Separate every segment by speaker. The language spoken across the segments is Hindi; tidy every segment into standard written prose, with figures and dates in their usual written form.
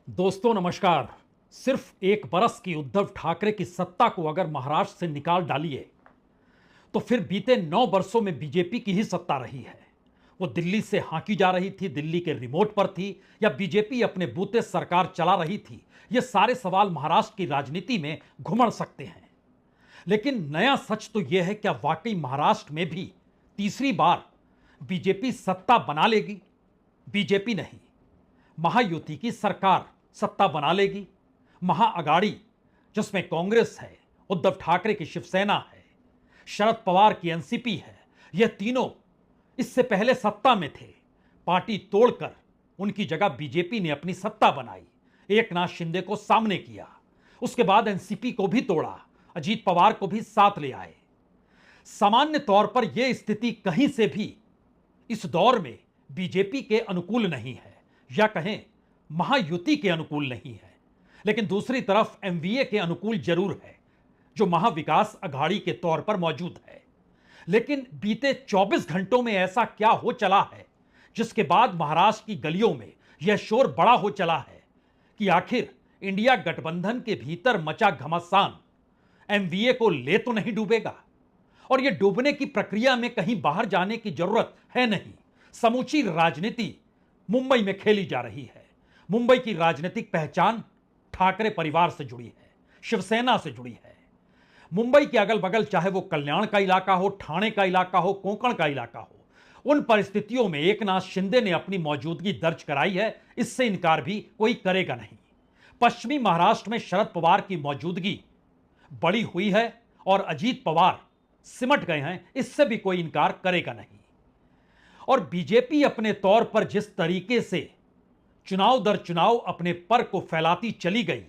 Speaker 1: दोस्तों नमस्कार। सिर्फ एक बरस की उद्धव ठाकरे की सत्ता को अगर महाराष्ट्र से निकाल डालिए तो फिर बीते 9 वर्षों में बीजेपी की ही सत्ता रही है। वो दिल्ली से हांकी जा रही थी, दिल्ली के रिमोट पर थी, या बीजेपी अपने बूते सरकार चला रही थी। ये सारे सवाल महाराष्ट्र की राजनीति में घुमड़ सकते हैं। लेकिन नया सच तो यह है, क्या वाकई महाराष्ट्र में भी तीसरी बार बीजेपी सत्ता बना लेगी? बीजेपी नहीं, महायुति की सरकार सत्ता बना लेगी। महाअगाड़ी, जिसमें कांग्रेस है, उद्धव ठाकरे की शिवसेना है, शरद पवार की एनसीपी है, यह तीनों इससे पहले सत्ता में थे। पार्टी तोड़कर उनकी जगह बीजेपी ने अपनी सत्ता बनाई, एकनाथ शिंदे को सामने किया, उसके बाद एनसीपी को भी तोड़ा, अजीत पवार को भी साथ ले आए। सामान्य तौर पर यह स्थिति कहीं से भी इस दौर में बीजेपी के अनुकूल नहीं है, या कहें महायुति के अनुकूल नहीं है। लेकिन दूसरी तरफ एमवीए के अनुकूल जरूर है, जो महाविकास अघाड़ी के तौर पर मौजूद है। लेकिन बीते 24 घंटों में ऐसा क्या हो चला है जिसके बाद महाराष्ट्र की गलियों में यह शोर बड़ा हो चला है कि आखिर इंडिया गठबंधन के भीतर मचा घमासान एमवीए को ले तो नहीं डूबेगा? और यह डूबने की प्रक्रिया में कहीं बाहर जाने की जरूरत है नहीं। समूची राजनीति मुंबई में खेली जा रही है। मुंबई की राजनीतिक पहचान ठाकरे परिवार से जुड़ी है, शिवसेना से जुड़ी है। मुंबई के अगल बगल, चाहे वो कल्याण का इलाका हो, ठाणे का इलाका हो, कोंकण का इलाका हो, उन परिस्थितियों में एकनाथ शिंदे ने अपनी मौजूदगी दर्ज कराई है, इससे इनकार भी कोई करेगा नहीं। पश्चिमी महाराष्ट्र में शरद पवार की मौजूदगी बड़ी हुई है और अजीत पवार सिमट गए हैं, इससे भी कोई इनकार करेगा नहीं। और बीजेपी अपने तौर पर जिस तरीके से चुनाव दर चुनाव अपने पर को फैलाती चली गई,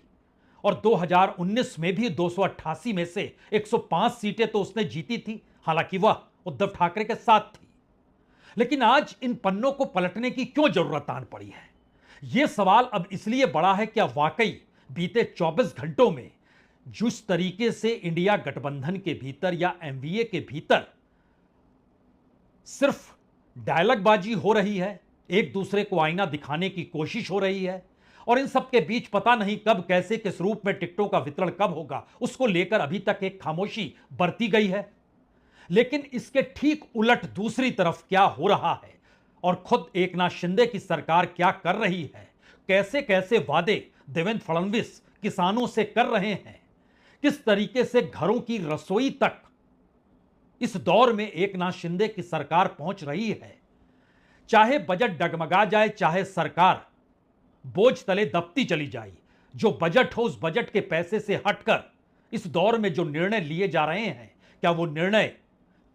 Speaker 1: और 2019 में भी 288 में से 105 सीटें तो उसने जीती थी, हालांकि वह उद्धव ठाकरे के साथ थी। लेकिन आज इन पन्नों को पलटने की क्यों जरूरत आन पड़ी है? यह सवाल अब इसलिए बड़ा है, क्या वाकई बीते 24 घंटों में जिस तरीके से इंडिया गठबंधन के भीतर या एमवीए के भीतर सिर्फ डायलॉगबाजी हो रही है, एक दूसरे को आईना दिखाने की कोशिश हो रही है, और इन सब के बीच पता नहीं कब, कैसे, किस रूप में टिकटों का वितरण कब होगा, उसको लेकर अभी तक एक खामोशी बरती गई है। लेकिन इसके ठीक उलट दूसरी तरफ क्या हो रहा है, और खुद एकनाथ शिंदे की सरकार क्या कर रही है, कैसे कैसे वादे देवेंद्र फडणवीस किसानों से कर रहे हैं, किस तरीके से घरों की रसोई तक इस दौर में एकनाथ शिंदे की सरकार पहुंच रही है। चाहे बजट डगमगा जाए, चाहे सरकार बोझ तले दबती चली जाए, जो बजट हो उस बजट के पैसे से हटकर इस दौर में जो निर्णय लिए जा रहे हैं, क्या वो निर्णय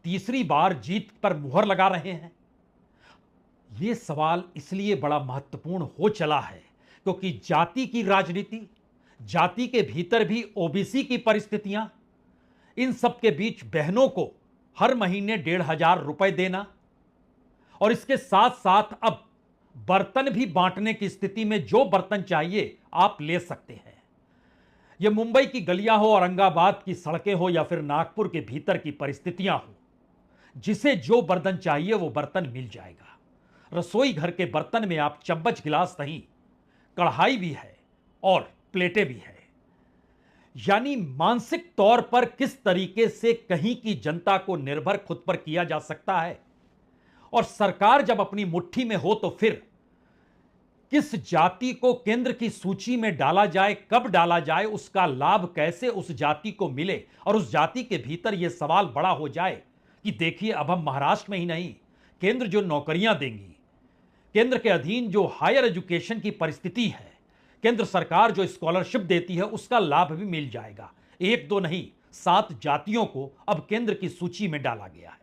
Speaker 1: तीसरी बार जीत पर मुहर लगा रहे हैं? यह सवाल इसलिए बड़ा महत्वपूर्ण हो चला है क्योंकि जाति की राजनीति, जाति के भीतर भी ओबीसी की परिस्थितियां, इन सब के बीच बहनों को हर महीने 1,500 रुपए देना, और इसके साथ साथ अब बर्तन भी बांटने की स्थिति में जो बर्तन चाहिए आप ले सकते हैं। यह मुंबई की गलियां हो, औरंगाबाद की सड़कें हो, या फिर नागपुर के भीतर की परिस्थितियां हो, जिसे जो बर्तन चाहिए वो बर्तन मिल जाएगा। रसोई घर के बर्तन में आप चम्मच गिलास नहीं, कढ़ाई भी है और प्लेटें भी है। यानी मानसिक तौर पर किस तरीके से कहीं की जनता को निर्भर खुद पर किया जा सकता है, और सरकार जब अपनी मुट्ठी में हो तो फिर किस जाति को केंद्र की सूची में डाला जाए, कब डाला जाए, उसका लाभ कैसे उस जाति को मिले, और उस जाति के भीतर यह सवाल बड़ा हो जाए कि देखिए अब हम महाराष्ट्र में ही नहीं, केंद्र जो नौकरियां देंगी, केंद्र के अधीन जो हायर एजुकेशन की परिस्थिति है, केंद्र सरकार जो स्कॉलरशिप देती है, उसका लाभ भी मिल जाएगा। एक दो नहीं, 7 जातियों को अब केंद्र की सूची में डाला गया है।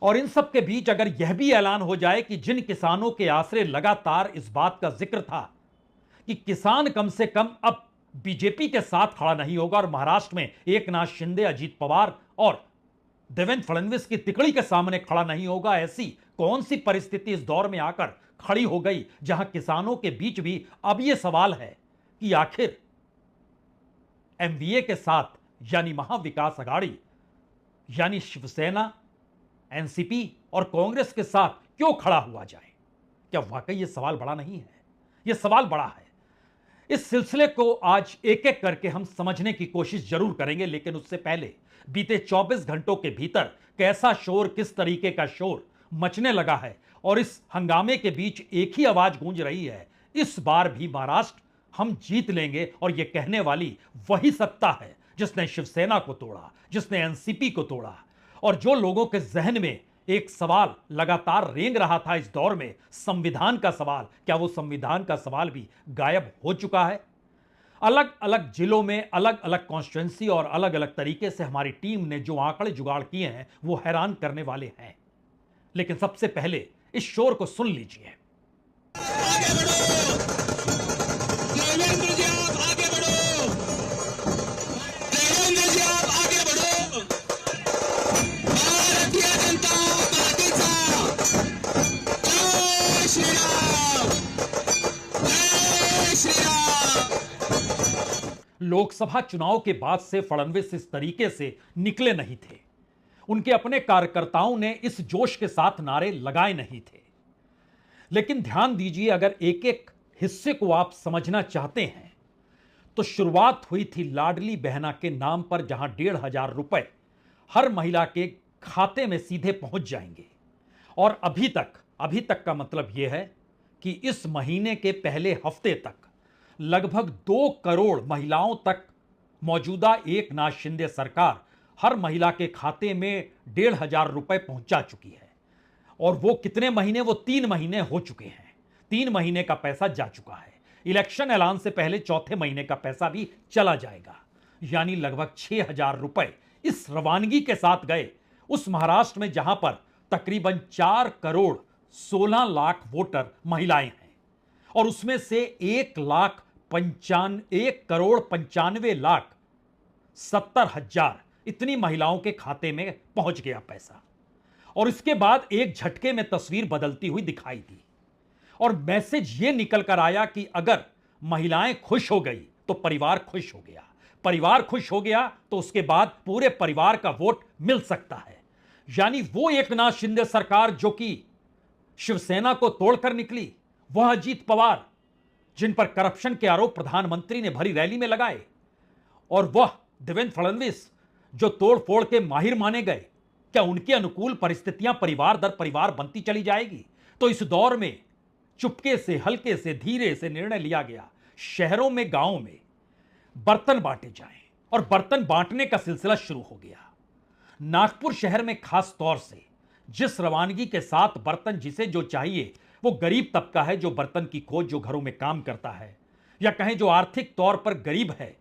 Speaker 1: और इन सब के बीच अगर यह भी ऐलान हो जाए कि जिन किसानों के आसरे लगातार इस बात का जिक्र था कि किसान कम से कम अब बीजेपी के साथ खड़ा नहीं होगा, और महाराष्ट्र में एकनाथ शिंदे, अजीत पवार और देवेंद्र फडणवीस की तिकड़ी के सामने खड़ा नहीं होगा, ऐसी कौन सी परिस्थिति इस दौर में आकर खड़ी हो गई जहां किसानों के बीच भी अब यह सवाल है कि आखिर एमवीए के साथ यानी महाविकास अघाड़ी यानी शिवसेना, एनसीपी और कांग्रेस के साथ क्यों खड़ा हुआ जाए? क्या वाकई यह सवाल बड़ा नहीं है? यह सवाल बड़ा है। इस सिलसिले को आज एक एक करके हम समझने की कोशिश जरूर करेंगे, लेकिन उससे पहले बीते 24 घंटों के भीतर कैसा शोर, किस तरीके का शोर मचने लगा है और इस हंगामे के बीच एक ही आवाज गूंज रही है, इस बार भी महाराष्ट्र हम जीत लेंगे। और यह कहने वाली वही सत्ता है जिसने शिवसेना को तोड़ा, जिसने एनसीपी को तोड़ा, और जो लोगों के जहन में एक सवाल लगातार रेंग रहा था इस दौर में, संविधान का सवाल, क्या वो संविधान का सवाल भी गायब हो चुका है? अलग अलग जिलों में अलग अलग कॉन्स्टिट्यूएंसी और अलग अलग तरीके से हमारी टीम ने जो आंकड़े जुगाड़ किए हैं वो हैरान करने वाले हैं। लेकिन सबसे पहले इस शोर को सुन लीजिए।
Speaker 2: आगे बढ़ो, देवेंद्र जी आप आगे बढ़ो, देवेंद्र जी आप आगे बढ़ो, भारतीय जनता पार्टीचा जय श्रीराम, जय श्रीराम।
Speaker 1: लोकसभा चुनाव के बाद से फडणवीस इस तरीके से निकले नहीं थे। उनके अपने कार्यकर्ताओं ने इस जोश के साथ नारे लगाए नहीं थे। लेकिन ध्यान दीजिए, अगर एक एक हिस्से को आप समझना चाहते हैं तो शुरुआत हुई थी लाडली बहना के नाम पर, जहां 1,500 रुपए हर महिला के खाते में सीधे पहुंच जाएंगे। और अभी तक का मतलब यह है कि इस महीने के पहले हफ्ते तक लगभग 2 करोड़ महिलाओं तक मौजूदा एकनाथ शिंदे सरकार हर महिला के खाते में 1,500 रुपए पहुंचा चुकी है। और वो कितने महीने? वो 3 महीने हो चुके हैं। 3 महीने का पैसा जा चुका है। इलेक्शन ऐलान से पहले चौथे महीने का पैसा भी चला जाएगा। यानी लगभग 6,000 रुपए इस रवानगी के साथ गए उस महाराष्ट्र में जहां पर तकरीबन 4 करोड़ 16 लाख वोटर महिलाएं हैं, और उसमें से 1 करोड़ 95 लाख 70 हजार इतनी महिलाओं के खाते में पहुंच गया पैसा। और इसके बाद एक झटके में तस्वीर बदलती हुई दिखाई दी और मैसेज यह निकल कर आया कि अगर महिलाएं खुश हो गई तो परिवार खुश हो गया, परिवार खुश हो गया तो उसके बाद पूरे परिवार का वोट मिल सकता है। यानी वो एकनाथ शिंदे सरकार जो कि शिवसेना को तोड़कर निकली, वह अजीत पवार जिन पर करप्शन के आरोप प्रधानमंत्री ने भरी रैली में लगाए, और वह देवेंद्र फडणवीस जो तोड़फोड़ के माहिर माने गए, क्या उनके अनुकूल परिस्थितियां परिवार दर परिवार बनती चली जाएगी? तो इस दौर में चुपके से, हल्के से, धीरे से निर्णय लिया गया, शहरों में, गांवों में बर्तन बांटे जाएं, और बर्तन बांटने का सिलसिला शुरू हो गया। नागपुर शहर में खास तौर से जिस रवानगी के साथ बर्तन जिसे जो चाहिए, वो गरीब तबका है जो बर्तन की खोज, जो घरों में काम करता है, या कहें जो आर्थिक तौर पर गरीब है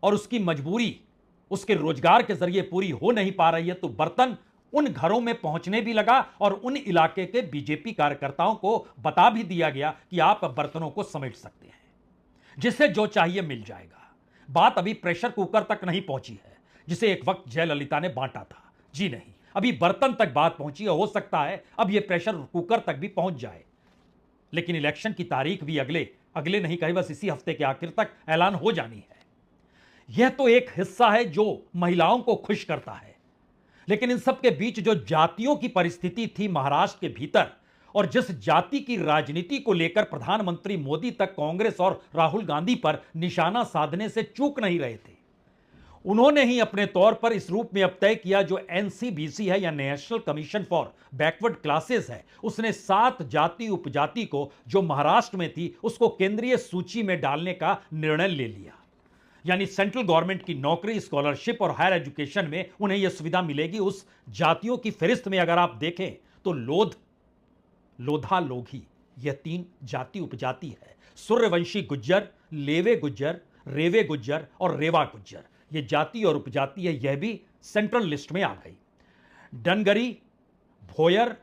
Speaker 1: और उसकी मजबूरी उसके रोजगार के जरिए पूरी हो नहीं पा रही है, तो बर्तन उन घरों में पहुंचने भी लगा और उन इलाके के बीजेपी कार्यकर्ताओं को बता भी दिया गया कि आप अब बर्तनों को समेट सकते हैं, जिसे जो चाहिए मिल जाएगा। बात अभी प्रेशर कुकर तक नहीं पहुंची है जिसे एक वक्त जयललिता ने बांटा था। जी नहीं, अभी बर्तन तक बात पहुंची है। हो सकता है अब यह प्रेशर कुकर तक भी पहुंच जाए, लेकिन इलेक्शन की तारीख भी अगले नहीं कहे बस इसी हफ्ते के आखिर तक ऐलान हो जानी है। यह तो एक हिस्सा है जो महिलाओं को खुश करता है, लेकिन इन सब के बीच जो जातियों की परिस्थिति थी महाराष्ट्र के भीतर, और जिस जाति की राजनीति को लेकर प्रधानमंत्री मोदी तक कांग्रेस और राहुल गांधी पर निशाना साधने से चूक नहीं रहे थे, उन्होंने ही अपने तौर पर इस रूप में अब तय किया जो एनसीबीसी है या national commission for backward classes है, उसने 7 जाति उपजाति को जो महाराष्ट्र में थी उसको केंद्रीय सूची में डालने का निर्णय ले लिया। यानी सेंट्रल गवर्नमेंट की नौकरी, स्कॉलरशिप और हायर एजुकेशन में उन्हें यह सुविधा मिलेगी। उस जातियों की फहरिस्त में अगर आप देखें तो लोधा लोधी यह 3 जाति उपजाति है। सूर्यवंशी गुज्जर, लेवे गुज्जर, रेवे गुज्जर और रेवा गुज्जर, यह जाति और उपजाति है। यह भी सेंट्रल लिस्ट में आ गई। डनगरी, भोयर,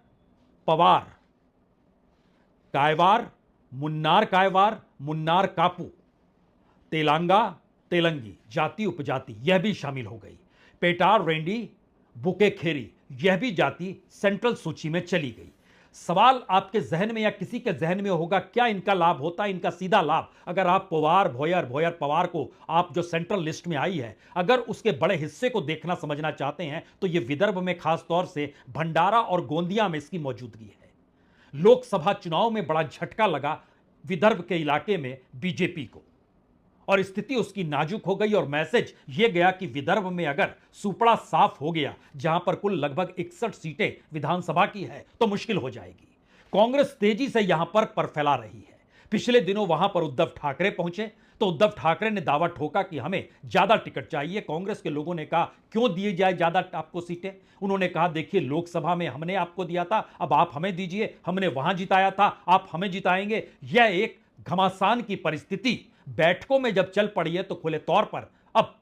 Speaker 1: पवार, कायवार, मुन्नार कापू, तेलंगी जाति उपजाति यह भी शामिल हो गई। पेटार, रेंडी, बुकेखेरी यह भी जाति सेंट्रल सूची में चली गई। सवाल आपके जहन में या किसी के जहन में होगा, क्या इनका लाभ होता है? इनका सीधा लाभ, अगर आप पवार, भोयर पवार को आप जो सेंट्रल लिस्ट में आई है, अगर उसके बड़े हिस्से को देखना समझना चाहते हैं तो यह विदर्भ में, खास तौर से भंडारा और गोंदिया में इसकी मौजूदगी है। लोकसभा चुनाव में बड़ा झटका लगा विदर्भ के इलाके में बीजेपी को, और स्थिति उसकी नाजुक हो गई। और मैसेज यह गया कि विदर्भ में अगर सुपड़ा साफ हो गया, जहां पर कुल लगभग 61 सीटें विधानसभा की है, तो मुश्किल हो जाएगी। कांग्रेस तेजी से यहां पर फैला रही है। पिछले दिनों वहां पर उद्धव ठाकरे पहुंचे तो उद्धव ठाकरे ने दावा ठोका कि हमें ज्यादा टिकट चाहिए। कांग्रेस के लोगों ने कहा क्यों दिए जाए ज्यादा आपको सीटें? उन्होंने कहा देखिए, लोकसभा में हमने आपको दिया था, अब आप हमें दीजिए, हमने वहां जिताया था, आप हमें जिताएंगे। यह एक घमासान की परिस्थिति बैठकों में जब चल पड़ी है, तो खुले तौर पर अब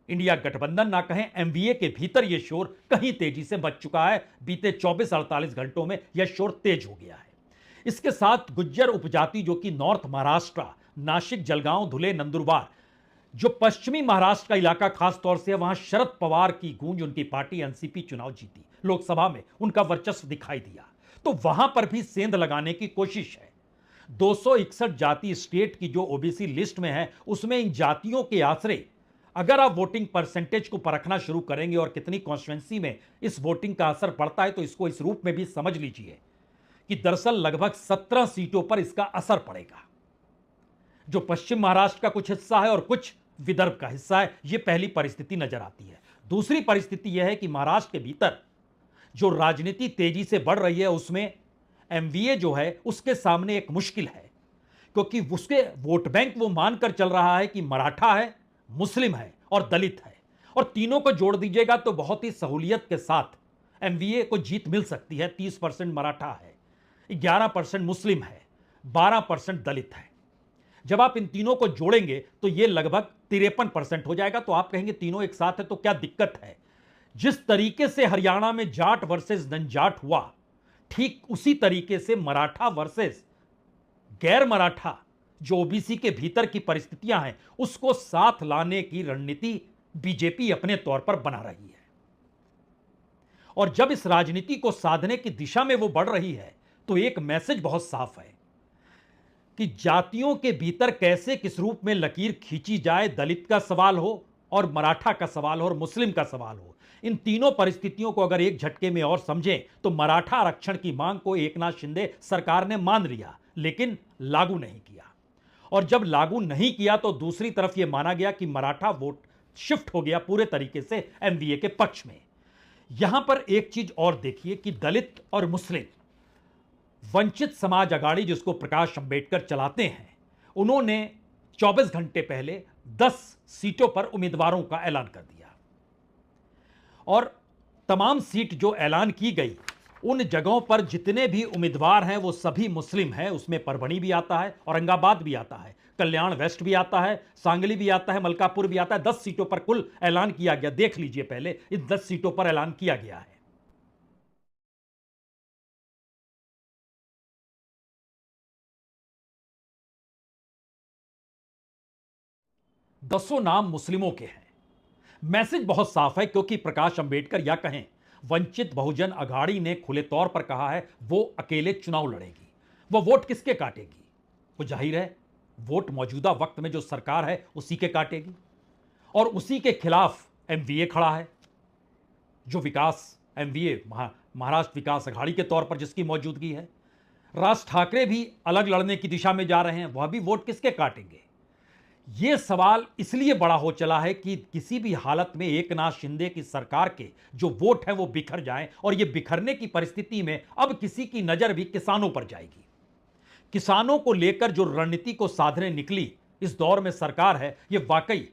Speaker 1: इंडिया गठबंधन ना कहें, एमवीए के भीतर यह शोर कहीं तेजी से मच चुका है। बीते 24-48 घंटों में यह शोर तेज हो गया है। इसके साथ गुज्जर उपजाति जो कि नॉर्थ महाराष्ट्र, नासिक, जलगांव, धुले, नंदुरबार, जो पश्चिमी महाराष्ट्र का इलाका खास तौर से है, वहां शरद पवार की गूंज, उनकी पार्टी एनसीपी चुनाव जीती, लोकसभा में उनका वर्चस्व दिखाई दिया, तो वहां पर भी सेंध लगाने की कोशिश है। 261 जाति स्टेट की जो ओबीसी लिस्ट में है, उसमें इन जातियों के आश्रय अगर आप वोटिंग परसेंटेज को परखना शुरू करेंगे और कितनी कॉन्स्टिट्यूंसी में इस वोटिंग का असर पड़ता है, तो इसको इस रूप में भी समझ लीजिए कि दरअसल लगभग 17 सीटों पर इसका असर पड़ेगा। जो पश्चिम महाराष्ट्र का कुछ हिस्सा है और कुछ विदर्भ का हिस्सा है, यह पहली परिस्थिति नजर आती है। दूसरी परिस्थिति यह है कि महाराष्ट्र के भीतर जो राजनीति तेजी से बढ़ रही है, उसमें एमवीए जो है उसके सामने एक मुश्किल है, क्योंकि उसके वोट बैंक वो मानकर चल रहा है कि मराठा है, मुस्लिम है और दलित है, और तीनों को जोड़ दीजिएगा तो बहुत ही सहूलियत के साथ एमवीए को जीत मिल सकती है। 30% मराठा है, 11% मुस्लिम है, 12% दलित है। जब आप इन तीनों को जोड़ेंगे तो यह लगभग 53% हो जाएगा। तो आप कहेंगे तीनों एक साथ है तो क्या दिक्कत है? जिस तरीके से हरियाणा में जाट वर्सेस नन-जाट हुआ, ठीक उसी तरीके से मराठा वर्सेस गैर मराठा जो ओबीसी के भीतर की परिस्थितियां हैं, उसको साथ लाने की रणनीति बीजेपी अपने तौर पर बना रही है। और जब इस राजनीति को साधने की दिशा में वो बढ़ रही है, तो एक मैसेज बहुत साफ है कि जातियों के भीतर कैसे किस रूप में लकीर खींची जाए, दलित का सवाल हो और मराठा का सवाल हो और मुस्लिम का सवाल हो। इन तीनों परिस्थितियों को अगर एक झटके में और समझें तो मराठा आरक्षण की मांग को एकनाथ शिंदे सरकार ने मान लिया, लेकिन लागू नहीं किया। और जब लागू नहीं किया तो दूसरी तरफ यह माना गया कि मराठा वोट शिफ्ट हो गया पूरे तरीके से एमवीए के पक्ष में। यहां पर एक चीज और देखिए कि दलित और मुस्लिम, वंचित समाज अघाड़ी जिसको प्रकाश अंबेडकर चलाते हैं, उन्होंने 24 घंटे पहले 10 सीटों पर उम्मीदवारों का ऐलान कर दिया। और तमाम सीट जो ऐलान की गई, उन जगहों पर जितने भी उम्मीदवार हैं वो सभी मुस्लिम हैं। उसमें परभणी भी आता है, औरंगाबाद भी आता है, कल्याण वेस्ट भी आता है, सांगली भी आता है, मलकापुर भी आता है। 10 सीटों पर कुल ऐलान किया गया। देख लीजिए, पहले इन 10 सीटों पर ऐलान किया गया है। दसों नाम मुस्लिमों के हैं। मैसेज बहुत साफ है, क्योंकि प्रकाश अंबेडकर या कहें वंचित बहुजन अघाड़ी ने खुले तौर पर कहा है वो अकेले चुनाव लड़ेगी। वो वोट किसके काटेगी? वो जाहिर है वोट मौजूदा वक्त में जो सरकार है उसी के काटेगी, और उसी के खिलाफ एमवीए खड़ा है, जो विकास एमवीए महाराष्ट्र विकास अघाड़ी के तौर पर जिसकी मौजूदगी है। राज ठाकरे भी अलग लड़ने की दिशा में जा रहे हैं, वह भी वोट किसके काटेंगे? यह सवाल इसलिए बड़ा हो चला है कि किसी भी हालत में एकनाथ शिंदे की सरकार के जो वोट हैं वो बिखर जाएं, और ये बिखरने की परिस्थिति में अब किसी की नजर भी किसानों पर जाएगी। किसानों को लेकर जो रणनीति को साधने निकली इस दौर में सरकार है, ये वाकई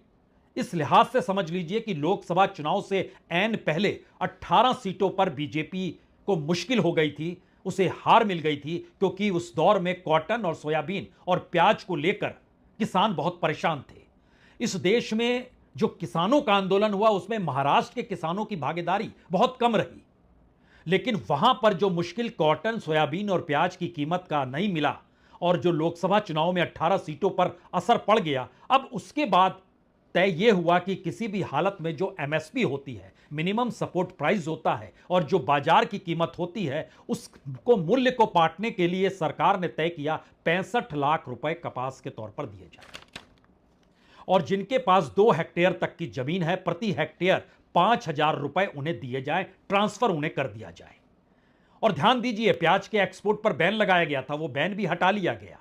Speaker 1: इस लिहाज से समझ लीजिए कि लोकसभा चुनाव से ऐन पहले 18 सीटों पर बीजेपी को मुश्किल हो गई थी, उसे हार मिल गई थी, क्योंकि उस दौर में कॉटन और सोयाबीन और प्याज को लेकर किसान बहुत परेशान थे। इस देश में जो किसानों का आंदोलन हुआ उसमें महाराष्ट्र के किसानों की भागीदारी बहुत कम रही, लेकिन वहां पर जो मुश्किल कॉटन, सोयाबीन और प्याज की कीमत का नहीं मिला, और जो लोकसभा चुनाव में 18 सीटों पर असर पड़ गया, अब उसके बाद तय यह हुआ कि किसी भी हालत में जो एमएसपी होती है, मिनिमम सपोर्ट प्राइस होता है, और जो बाजार की कीमत होती है, उसको मूल्य को पाटने के लिए सरकार ने तय किया 65 लाख रुपए कपास के तौर पर दिए जाए। और जिनके पास 2 हेक्टेयर तक की जमीन है, प्रति हेक्टेयर 5,000 रुपए उन्हें दिए जाए, ट्रांसफर उन्हें कर दिया जाए। और ध्यान दीजिए, प्याज के एक्सपोर्ट पर बैन लगाया गया था, वो बैन भी हटा लिया गया।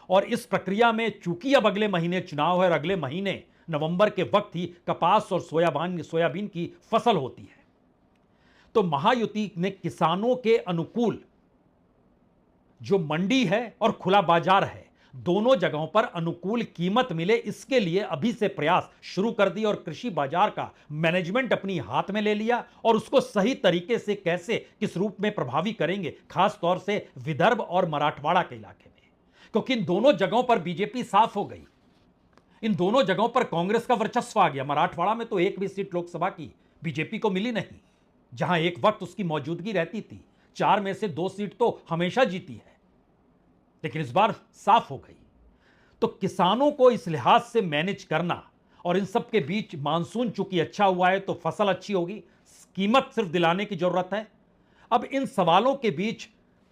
Speaker 1: और इस प्रक्रिया में चूंकि अब अगले महीने चुनाव है और अगले महीने नवंबर के वक्त ही कपास और सोयाबीन की फसल होती है, तो महायुति ने किसानों के अनुकूल जो मंडी है और खुला बाजार है, दोनों जगहों पर अनुकूल कीमत मिले, इसके लिए अभी से प्रयास शुरू कर दिए और कृषि बाजार का मैनेजमेंट अपनी हाथ में ले लिया और उसको सही तरीके से कैसे किस रूप में प्रभावी करेंगे, खास तौर से विदर्भ और मराठवाड़ा के इलाके में, क्योंकि इन दोनों जगहों पर बीजेपी साफ हो गई, इन दोनों जगहों पर कांग्रेस का वर्चस्व आ गया। मराठवाड़ा में तो एक भी सीट लोकसभा की बीजेपी को मिली नहीं, जहां एक वक्त उसकी मौजूदगी रहती थी। 4 में से 2 सीट तो हमेशा जीती है, लेकिन इस बार साफ हो गई। तो किसानों को इस लिहाज से मैनेज करना, और इन सब के बीच मानसून चूंकि अच्छा हुआ है तो फसल अच्छी होगी, कीमत सिर्फ दिलाने की जरूरत है। अब इन सवालों के बीच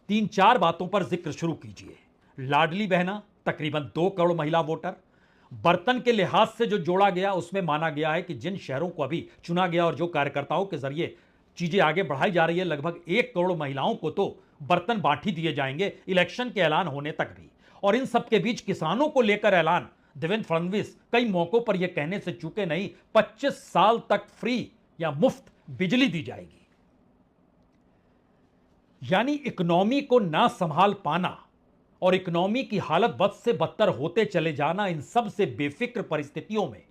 Speaker 1: 3-4 बातों पर जिक्र शुरू कीजिए। लाडली बहना, तकरीबन 2 करोड़ महिला वोटर। बर्तन के लिहाज से जो जोड़ा गया उसमें माना गया है कि जिन शहरों को अभी चुना गया और जो कार्यकर्ताओं के जरिए चीजें आगे बढ़ाई जा रही है, लगभग 1 करोड़ महिलाओं को तो बर्तन बांट ही दिए जाएंगे इलेक्शन के ऐलान होने तक भी। और इन सब के बीच किसानों को लेकर ऐलान, देवेंद्र फडणवीस कई मौकों पर यह कहने से चूके नहीं, 25 साल तक फ्री या मुफ्त बिजली दी जाएगी। यानी इकोनॉमी को ना संभाल पाना और इकोनॉमी की हालत बद से बदतर होते चले जाना, इन सब से बेफिक्र परिस्थितियों में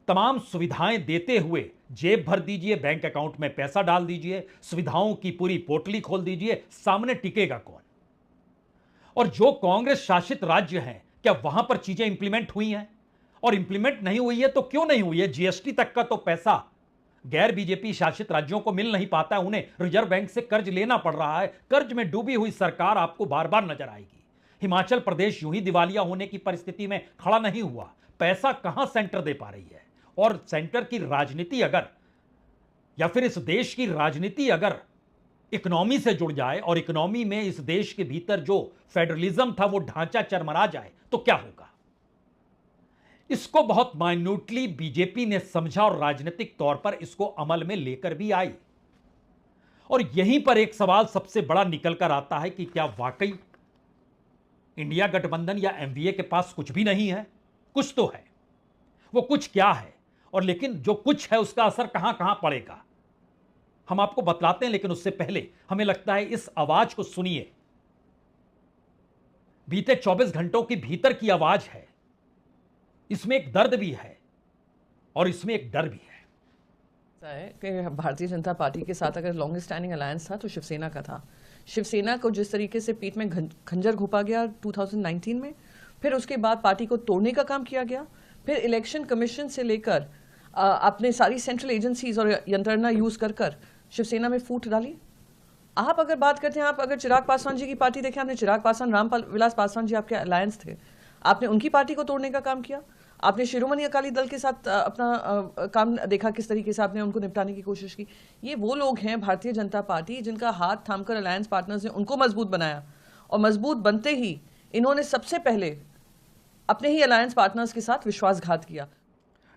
Speaker 1: तमाम सुविधाएं देते हुए जेब भर दीजिए, बैंक अकाउंट में पैसा डाल दीजिए, सुविधाओं की पूरी पोटली खोल दीजिए, सामने टिकेगा कौन? और जो कांग्रेस शासित राज्य हैं, क्या वहां पर चीजें इंप्लीमेंट हुई हैं? और इंप्लीमेंट नहीं हुई है तो क्यों नहीं हुई है? जीएसटी तक का तो पैसा गैर बीजेपी शासित राज्यों को मिल नहीं पाता है, उन्हें रिजर्व बैंक से कर्ज लेना पड़ रहा है। कर्ज में डूबी हुई सरकार आपको बार बार नजर आएगी। हिमाचल प्रदेश यूं ही दिवालिया होने की परिस्थिति में खड़ा नहीं हुआ, पैसा कहां सेंटर दे पा रही है? और सेंटर की राजनीति अगर, या फिर इस देश की राजनीति अगर इकोनॉमी से जुड़ जाए और इकोनॉमी में इस देश के भीतर जो फेडरलिज्म था वो ढांचा चरमरा जाए तो क्या होगा? इसको बहुत माइन्यूटली बीजेपी ने समझा और राजनीतिक तौर पर इसको अमल में लेकर भी आई। और यहीं पर एक सवाल सबसे बड़ा निकल कर आता है कि क्या वाकई इंडिया गठबंधन या एमवीए के पास कुछ भी नहीं है? कुछ तो है, वो कुछ क्या है? और लेकिन जो कुछ है उसका असर कहां कहां पड़ेगा हम आपको बतलाते हैं, लेकिन उससे पहले हमें लगता है इस आवाज को सुनिए। बीते 24 घंटों के भीतर की आवाज है, इसमें एक दर्द भी है और इसमें एक डर भी है।
Speaker 3: है कि भारतीय जनता पार्टी के साथ अगर लॉन्गेस्ट स्टैंडिंग अलायंस था तो शिवसेना का था। शिवसेना को जिस तरीके से पीठ में खंजर घोंपा गया 2019 में, फिर उसके बाद पार्टी को तोड़ने का काम किया गया, फिर इलेक्शन कमीशन से लेकर अपने सारी सेंट्रल एजेंसीज और यंत्रणा यूज कर शिवसेना में फूट डाली। आप अगर बात करते हैं, आप अगर चिराग पासवान जी की पार्टी देखें, आपने चिराग पासवान, रामविलास पासवान जी आपके अलायंस थे, आपने उनकी पार्टी को तोड़ने का काम किया। आपने शिरोमणि अकाली दल के साथ अपना काम देखा, किस तरीके से आपने उनको निपटाने की कोशिश की। ये वो लोग हैं भारतीय जनता पार्टी जिनका हाथ थामकर अलायंस पार्टनर्स ने उनको मजबूत बनाया, और मजबूत बनते ही इन्होंने सबसे पहले अपने ही अलायंस पार्टनर्स के साथ विश्वासघात किया।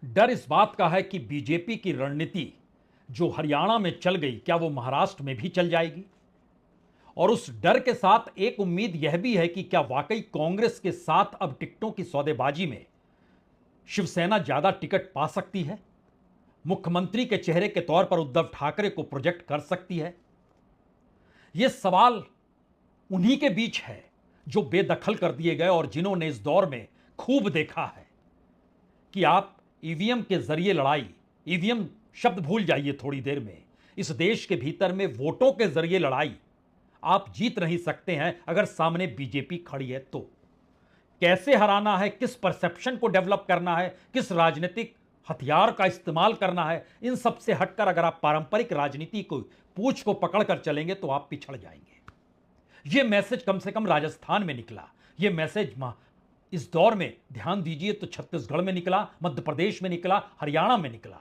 Speaker 1: डर इस बात का है कि बीजेपी की रणनीति जो हरियाणा में चल गई, क्या वो महाराष्ट्र में भी चल जाएगी? और उस डर के साथ एक उम्मीद यह भी है कि क्या वाकई कांग्रेस के साथ अब टिकटों की सौदेबाजी में शिवसेना ज्यादा टिकट पा सकती है? मुख्यमंत्री के चेहरे के तौर पर उद्धव ठाकरे को प्रोजेक्ट कर सकती है? यह सवाल उन्हीं के बीच है जो बेदखल कर दिए गए और जिन्होंने इस दौर में खूब देखा है कि आप ईवीएम के जरिए लड़ाई, ईवीएम शब्द भूल जाइए थोड़ी देर में, इस देश के भीतर में वोटों के जरिए लड़ाई आप जीत नहीं सकते हैं अगर सामने बीजेपी खड़ी है तो। कैसे हराना है, किस परसेप्शन को डेवलप करना है, किस राजनीतिक हथियार का इस्तेमाल करना है, इन सब से हटकर अगर आप पारंपरिक राजनीति को पूंछ को पकड़कर चलेंगे तो आप पिछड़ जाएंगे। यह मैसेज कम से कम राजस्थान में निकला। यह मैसेज इस दौर में ध्यान दीजिए तो छत्तीसगढ़ में निकला, मध्य प्रदेश में निकला, हरियाणा में निकला।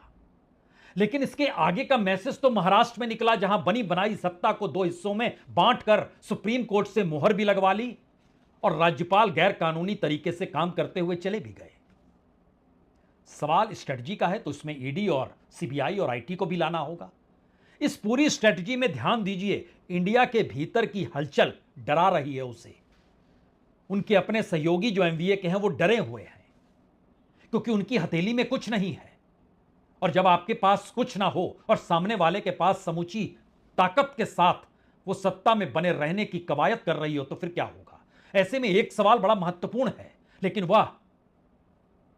Speaker 1: लेकिन इसके आगे का मैसेज तो महाराष्ट्र में निकला, जहां बनी बनाई सत्ता को 2 हिस्सों में बांटकर सुप्रीम कोर्ट से मुहर भी लगवा ली और राज्यपाल गैर कानूनी तरीके से काम करते हुए चले भी गए। सवाल स्ट्रेटजी का है तो इसमें ईडी और सीबीआई और आईटी को भी लाना होगा। इस पूरी स्ट्रेटजी में ध्यान दीजिए, इंडिया के भीतर की हलचल डरा रही है उसे। उनके अपने सहयोगी जो एमवीए के हैं वो डरे हुए हैं, क्योंकि उनकी हथेली में कुछ नहीं है। और जब आपके पास कुछ ना हो और सामने वाले के पास समूची ताकत के साथ वो सत्ता में बने रहने की कवायद कर रही हो, तो फिर क्या होगा? ऐसे में एक सवाल बड़ा महत्वपूर्ण है, लेकिन वह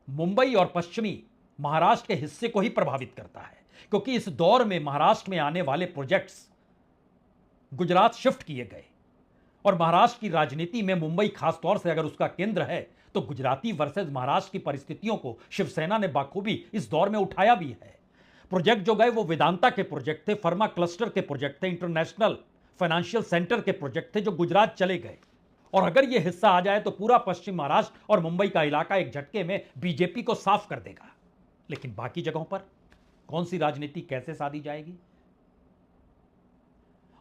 Speaker 1: मुंबई और पश्चिमी महाराष्ट्र के हिस्से को ही प्रभावित करता है, क्योंकि इस दौर में महाराष्ट्र में आने वाले प्रोजेक्ट्स गुजरात शिफ्ट किए गए और महाराष्ट्र की राजनीति में मुंबई खासतौर से अगर उसका केंद्र है, तो गुजराती वर्सेस महाराष्ट्र की परिस्थितियों को शिवसेना ने बाखूबी इस दौर में उठाया भी है। प्रोजेक्ट जो गए वो वेदांता के प्रोजेक्ट थे, फर्मा क्लस्टर के प्रोजेक्ट थे, इंटरनेशनल फाइनेंशियल सेंटर के प्रोजेक्ट थे जो गुजरात चले गए। और अगर यह हिस्सा आ जाए तो पूरा पश्चिम महाराष्ट्र और मुंबई का इलाका एक झटके में बीजेपी को साफ कर देगा। लेकिन बाकी जगहों पर कौन सी राजनीति कैसे साधी जाएगी?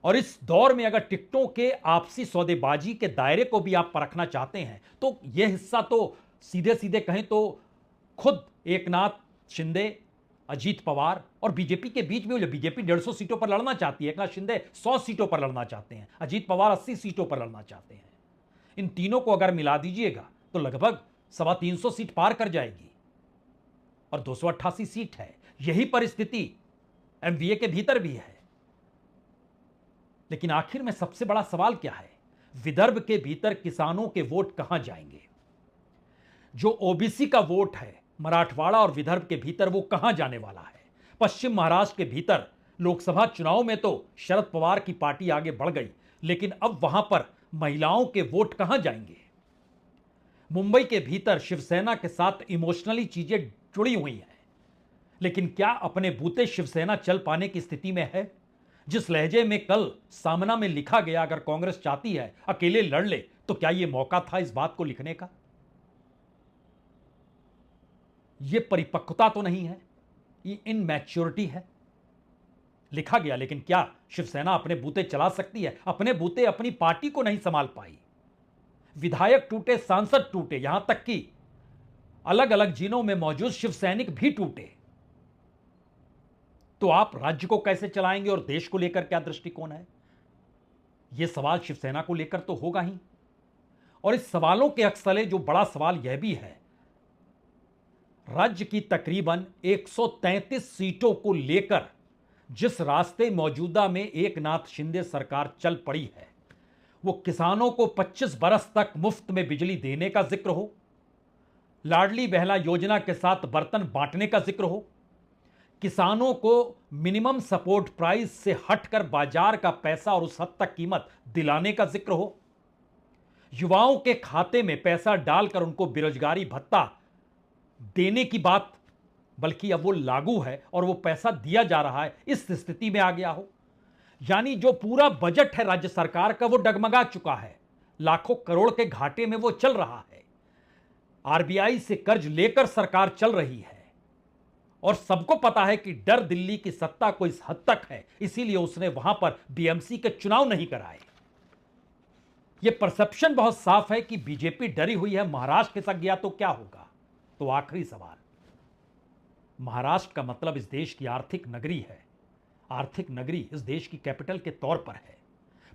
Speaker 1: और इस दौर में अगर टिकटों के आपसी सौदेबाजी के दायरे को भी आप परखना चाहते हैं, तो यह हिस्सा तो सीधे सीधे कहें तो खुद एकनाथ शिंदे, अजीत पवार और बीजेपी के बीच में, जो बीजेपी 150 सीटों पर लड़ना चाहती है, एकनाथ शिंदे 100 सीटों पर लड़ना चाहते हैं, अजीत पवार 80 सीटों पर लड़ना चाहते हैं। इन तीनों को अगर मिला दीजिएगा तो लगभग 325 सीट पार कर जाएगी और 288 सीट है। यही परिस्थिति एमवीए के भीतर भी है। लेकिन आखिर में सबसे बड़ा सवाल क्या है? विदर्भ के भीतर किसानों के वोट कहां जाएंगे? जो ओबीसी का वोट है मराठवाड़ा और विदर्भ के भीतर, वो कहां जाने वाला है? पश्चिम महाराष्ट्र के भीतर लोकसभा चुनाव में तो शरद पवार की पार्टी आगे बढ़ गई, लेकिन अब वहां पर महिलाओं के वोट कहां जाएंगे? मुंबई के भीतर शिवसेना के साथ इमोशनली चीजें जुड़ी हुई हैं, लेकिन क्या अपने बूते शिवसेना चल पाने की स्थिति में है? जिस लहजे में कल सामना में लिखा गया, अगर कांग्रेस चाहती है अकेले लड़ ले, तो क्या यह मौका था इस बात को लिखने का? यह परिपक्वता तो नहीं है, ये इनमैच्योरिटी है। लिखा गया, लेकिन क्या शिवसेना अपने बूते चला सकती है? अपने बूते अपनी पार्टी को नहीं संभाल पाई। विधायक टूटे, सांसद टूटे, यहां तक कि अलग अलग जिलों में मौजूद शिवसैनिक भी टूटे। तो आप राज्य को कैसे चलाएंगे और देश को लेकर क्या दृष्टिकोण है? यह सवाल शिवसेना को लेकर तो होगा ही। और इस सवालों के अक्सले जो बड़ा सवाल यह भी है, राज्य की तकरीबन 133 सीटों को लेकर जिस रास्ते मौजूदा में एकनाथ शिंदे सरकार चल पड़ी है, वो किसानों को 25 बरस तक मुफ्त में बिजली देने का जिक्र हो, लाडली बहना योजना के साथ बर्तन बांटने का जिक्र हो, किसानों को मिनिमम सपोर्ट प्राइस से हटकर बाजार का पैसा और उस हद तक कीमत दिलाने का जिक्र हो, युवाओं के खाते में पैसा डालकर उनको बेरोजगारी भत्ता देने की बात, बल्कि अब वो लागू है और वो पैसा दिया जा रहा है, इस स्थिति में आ गया हो। यानी जो पूरा बजट है राज्य सरकार का वो डगमगा चुका है, लाखों करोड़ के घाटे में वो चल रहा है। आरबीआई से कर्ज लेकर सरकार चल रही है और सबको पता है कि डर दिल्ली की सत्ता को इस हद तक है, इसीलिए उसने वहां पर बीएमसी के चुनाव नहीं कराए। यह परसेप्शन बहुत साफ है कि बीजेपी डरी हुई है, महाराष्ट्र खिसक गया तो क्या होगा। तो आखिरी सवाल, महाराष्ट्र का मतलब इस देश की आर्थिक नगरी है। आर्थिक नगरी इस देश की कैपिटल के तौर पर है।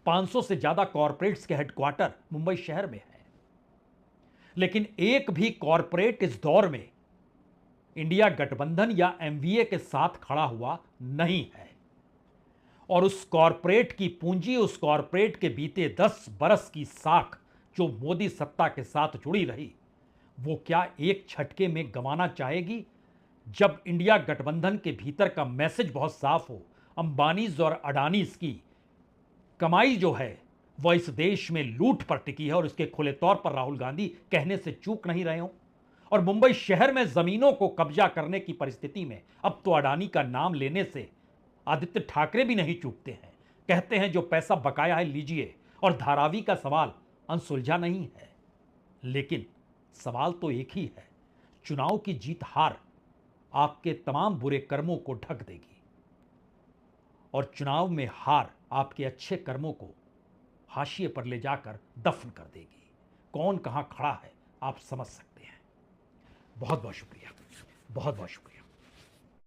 Speaker 1: 500 से ज्यादा कॉरपोरेट्स के हेडक्वार्टर मुंबई शहर में है, लेकिन एक भी कॉरपोरेट इस दौर में इंडिया गठबंधन या एमवीए के साथ खड़ा हुआ नहीं है। और उस कॉरपोरेट की पूंजी, उस कॉरपोरेट के बीते 10 बरस की साख जो मोदी सत्ता के साथ जुड़ी रही, वो क्या एक झटके में गंवाना चाहेगी? जब इंडिया गठबंधन के भीतर का मैसेज बहुत साफ हो, अंबानीज और अडानीज की कमाई जो है वह इस देश में लूट पर टिकी है और इसके खुले तौर पर राहुल गांधी कहने से चूक नहीं रहे हों, और मुंबई शहर में जमीनों को कब्जा करने की परिस्थिति में अब तो अडानी का नाम लेने से आदित्य ठाकरे भी नहीं चूकते हैं। कहते हैं जो पैसा बकाया है लीजिए, और धारावी का सवाल अनसुलझा नहीं है। लेकिन सवाल तो एक ही है, चुनाव की जीत हार आपके तमाम बुरे कर्मों को ढक देगी और चुनाव में हार आपके अच्छे कर्मों को हाशिए पर ले जाकर दफन कर देगी। कौन कहां खड़ा है आप समझ सकते हैं। बहुत बहुत शुक्रिया, बहुत बहुत शुक्रिया।